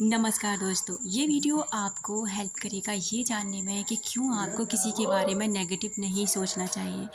नमस्कार दोस्तों, ये वीडियो आपको हेल्प करेगा ये जानने में कि क्यों आपको किसी के बारे में नेगेटिव नहीं सोचना चाहिए।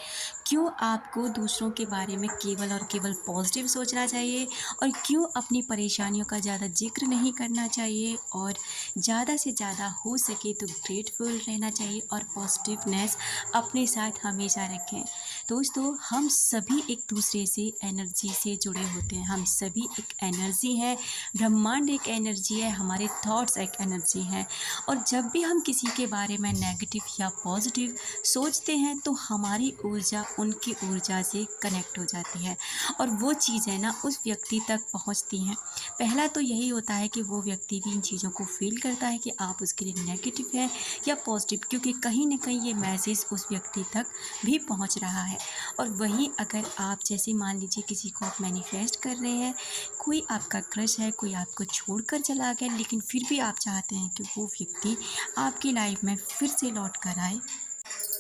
क्यों आपको दूसरों के बारे में केवल और केवल पॉजिटिव सोचना चाहिए और क्यों अपनी परेशानियों का ज़्यादा ज़िक्र नहीं करना चाहिए और ज़्यादा से ज़्यादा हो सके तो ग्रेटफुल रहना चाहिए और पॉजिटिवनेस अपने साथ हमेशा रखें। दोस्तों, हम सभी एक दूसरे से एनर्जी से जुड़े होते हैं। हम सभी एक एनर्जी है, ब्रह्मांड एक एनर्जी है, हमारे थॉट्स एक एनर्जी हैं और जब भी हम किसी के बारे में नेगेटिव या पॉजिटिव सोचते हैं तो हमारी ऊर्जा उनकी ऊर्जा से कनेक्ट हो जाती है और वो चीज़ें ना उस व्यक्ति तक पहुंचती हैं। पहला तो यही होता है कि वो व्यक्ति भी इन चीज़ों को फील करता है कि आप उसके लिए नेगेटिव हैं या पॉजिटिव, क्योंकि कहीं ना कहीं ये मैसेज उस व्यक्ति तक भी पहुंच रहा है। और वहीं अगर आप जैसे मान लीजिए किसी को आप मैनिफेस्ट कर रहे हैं, कोई आपका क्रश है, कोई आपको छोड़कर चला गया, लेकिन फिर भी आप चाहते हैं कि वो व्यक्ति आपकी लाइफ में फिर से लौट कर आए,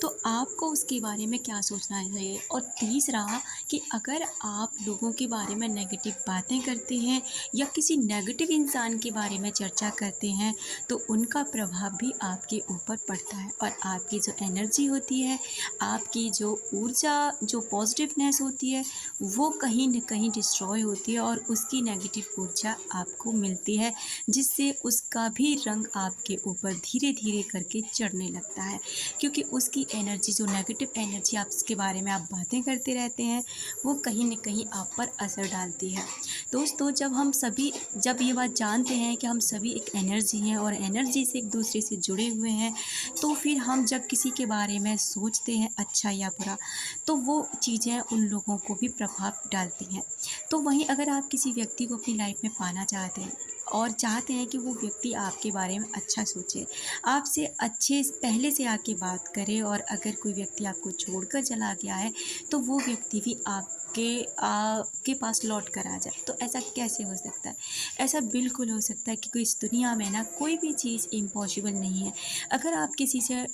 तो आपको उसके बारे में क्या सोचना चाहिए। और तीसरा कि अगर आप लोगों के बारे में नेगेटिव बातें करते हैं या किसी नेगेटिव इंसान के बारे में चर्चा करते हैं तो उनका प्रभाव भी आपके ऊपर पड़ता है और आपकी जो एनर्जी होती है, आपकी जो ऊर्जा, जो पॉजिटिवनेस होती है, वो कहीं न कहीं डिस्ट्रॉय होती है और उसकी नेगेटिव ऊर्जा आपको मिलती है, जिससे उसका भी रंग आपके ऊपर धीरे धीरे करके चढ़ने लगता है, क्योंकि उसकी एनर्जी, जो नेगेटिव एनर्जी आप उसके बारे में आप बातें करते रहते हैं, वो कहीं न कहीं आप पर असर डालती है। दोस्तों, जब ये बात जानते हैं कि हम सभी एक एनर्जी हैं और एनर्जी से एक दूसरे से जुड़े हुए हैं, तो फिर हम जब किसी के बारे में सोचते हैं अच्छा या बुरा, तो वो चीज़ें उन लोगों को भी प्रभाव डालती हैं। तो वहीं अगर आप किसी व्यक्ति को अपनी लाइफ में पाना चाहते हैं और चाहते हैं कि वो व्यक्ति आपके बारे में अच्छा सोचे, आपसे अच्छे पहले से आके बात करे, और अगर कोई व्यक्ति आपको छोड़कर चला गया है तो वो व्यक्ति भी आपके पास लौट कर आ जाए, तो ऐसा कैसे हो सकता है? ऐसा बिल्कुल हो सकता है, क्योंकि इस दुनिया में ना कोई भी चीज़ इम्पॉसिबल नहीं है। अगर आप किसी से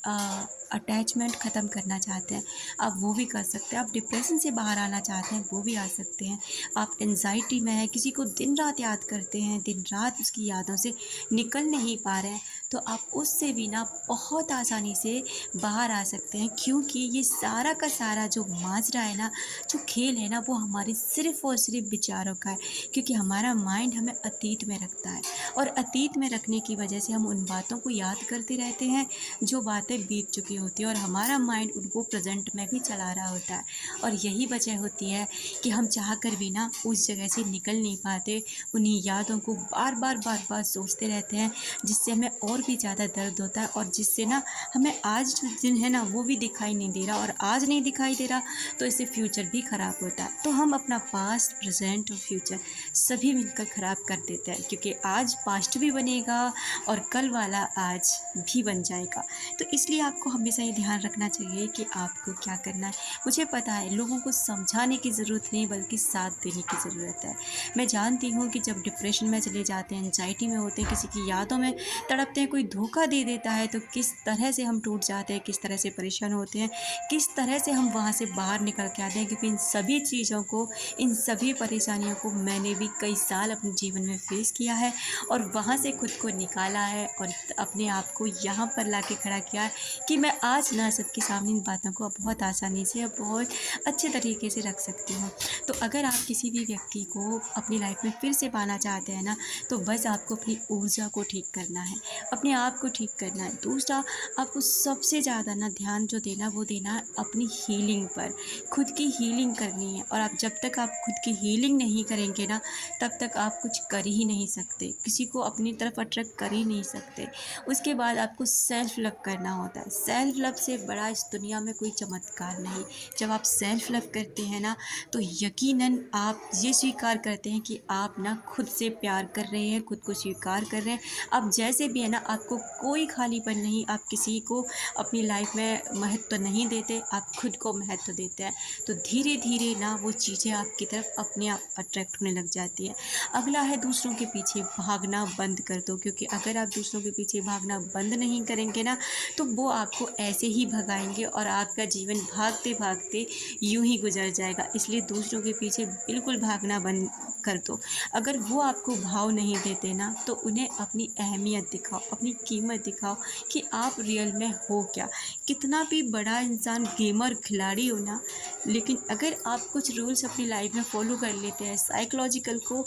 अटैचमेंट ख़त्म करना चाहते हैं, आप वो भी कर सकते हैं। आप डिप्रेशन से बाहर आना चाहते हैं, वो भी आ सकते हैं। आप एंजाइटी में हैं, किसी को दिन रात याद करते हैं, दिन रात उसकी यादों से निकल नहीं पा रहे हैं, तो आप उससे भी ना बहुत आसानी से बाहर आ सकते हैं, क्योंकि ये सारा का सारा जो माजरा है ना, जो खेल है ना, वो हमारी सिर्फ़ और सिर्फ़ विचारों का है, क्योंकि हमारा माइंड हमें अतीत में रखता है और अतीत में रखने की वजह से हम उन बातों को याद करते रहते हैं जो बातें बीत चुकी होती हैं, और हमारा माइंड उनको प्रेजेंट में भी चला रहा होता है। और यही वजह होती है कि हम चाह कर भी ना उस जगह से निकल नहीं पाते, उन्हीं यादों को बार बार सोचते रहते हैं, जिससे हमें और भी ज़्यादा दर्द होता है और जिससे ना हमें आज जो दिन है ना वो भी दिखाई नहीं दे रहा, और आज नहीं दिखाई दे रहा तो इससे फ्यूचर भी ख़राब होता है। तो हम अपना पास्ट, प्रेजेंट और फ्यूचर सभी मिलकर ख़राब कर देते हैं, क्योंकि आज पास्ट भी बनेगा और कल वाला आज भी बन जाएगा। तो इसलिए आपको हमेशा ये ध्यान रखना चाहिए कि आपको क्या करना है। मुझे पता है लोगों को समझाने की ज़रूरत नहीं, बल्कि साथ देने की ज़रूरत है। मैं जानती हूँ कि जब डिप्रेशन में चले जाते हैं, एंजाइटी में होते हैं, किसी की यादों में तड़पते हैं, कोई धोखा दे देता है, तो किस तरह से हम टूट जाते हैं, किस तरह से परेशान होते हैं, किस तरह से हम वहाँ से बाहर निकल के आते हैं। क्योंकि इन सभी चीज़ों को, इन सभी परेशानियों को मैंने भी कई साल अपने जीवन में फेस किया है और वहाँ से खुद को निकाला है और अपने आप को यहाँ पर ला के खड़ा किया है कि मैं आज ना सबके सामने इन बातों को बहुत आसानी से और बहुत अच्छे तरीके से रख सकती हूँ। तो अगर आप किसी भी व्यक्ति को अपनी लाइफ में फिर से पाना चाहते हैं ना, तो बस आपको अपनी ऊर्जा को ठीक करना है, अपने आप को ठीक करना है। दूसरा, आपको सबसे ज़्यादा ना ध्यान जो देना, वो देना है अपनी हीलिंग पर। खुद की हीलिंग करनी है, और आप जब तक आप खुद की हीलिंग नहीं करेंगे ना, तब तक आप कुछ कर ही नहीं सकते, किसी को अपनी तरफ अट्रैक्ट कर ही नहीं सकते। उसके बाद आपको सेल्फ लव करना होता है। सेल्फ लव से बड़ा इस दुनिया में कोई चमत्कार नहीं। जब आप सेल्फ लव करते हैं ना, तो यकीनन आप ये स्वीकार करते हैं कि आप ना खुद से प्यार कर रहे हैं, खुद को स्वीकार कर रहे हैं। आप जैसे भी है ना, आपको कोई खालीपन नहीं, आप किसी को अपनी लाइफ में महत्व नहीं देते, आप खुद को महत्व देते हैं। तो धीरे धीरे ना वो चीज़ें आपकी तरफ अपने आप अट्रैक्ट होने लग जाती है। अगला है, दूसरों के पीछे भागना बंद कर दो, क्योंकि अगर आप दूसरों के पीछे भागना बंद नहीं करेंगे ना, तो वो आपको ऐसे ही भगाएंगे और आपका जीवन भागते भागते यूं ही गुजर जाएगा। इसलिए दूसरों के पीछे बिल्कुल भागना बंद कर दो। अगर वो आपको भाव नहीं देते ना, तो उन्हें अपनी अहमियत दिखाओ, अपनी कीमत दिखाओ कि आप रियल में हो क्या। कितना भी बड़ा इंसान गेमर खिलाड़ी हो ना, लेकिन अगर आप कुछ रूल्स अपनी लाइफ में फॉलो कर लेते हैं, साइकोलॉजिकल को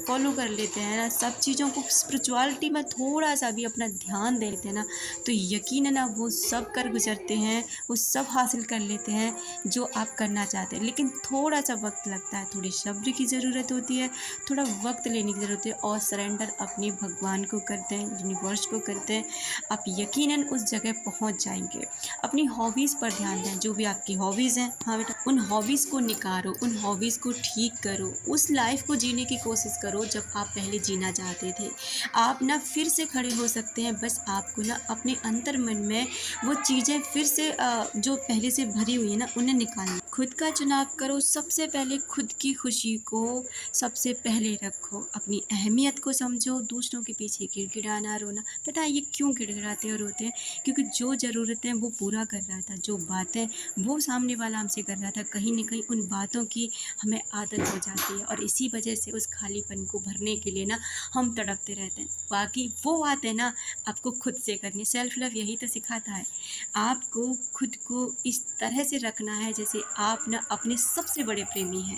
फॉलो कर लेते हैं ना, सब चीज़ों को स्पिरिचुअलिटी में थोड़ा सा भी अपना ध्यान दे देते हैं ना, तो यकीनन आप वो सब कर गुजरते हैं, वो सब हासिल कर लेते हैं जो आप करना चाहते हैं। लेकिन थोड़ा सा वक्त लगता है, थोड़ी सब्र की ज़रूरत होती है, थोड़ा वक्त लेने की ज़रूरत होती है और सरेंडर अपने भगवान को करते हैं, यूनिवर्स को करते हैं, आप यकीनन उस जगह पहुंच जाएंगे। अपनी हॉबीज़ पर ध्यान दें, जो भी आपकी हॉबीज़ हैं, हाँ बेटा, उन हॉबीज़ को निकारो, उन हॉबीज़ को ठीक करो, उस लाइफ को जीने की कोशिश करो जब आप पहले जीना चाहते थे। आप ना फिर से खड़े हो सकते हैं, बस आपको ना अपने अंतर मन में वो चीज़ें फिर से जो पहले से भरी हुई है ना, उन्हें निकालना। खुद का चुनाव करो, सबसे पहले खुद की खुशी को सबसे पहले रखो, अपनी अहमियत को समझो, दूसरों के पीछे गिड़गिड़ाना रोना। पता है ये क्यों गिड़गिड़ाते और रोते हैं? क्योंकि जो ज़रूरतें वो पूरा कर रहा था, जो बातें वो सामने वाला हमसे कर रहा था, कहीं न कहीं उन बातों की हमें आदत हो जाती है और इसी वजह से उस खालीपन को भरने के लिए ना हम तड़पते रहते हैं। बाकी वो बातें ना आपको खुद से करनी, सेल्फ लव यही तो सिखाता है। आपको खुद को इस तरह से रखना है जैसे आप ना अपने सबसे बड़े प्रेमी हैं।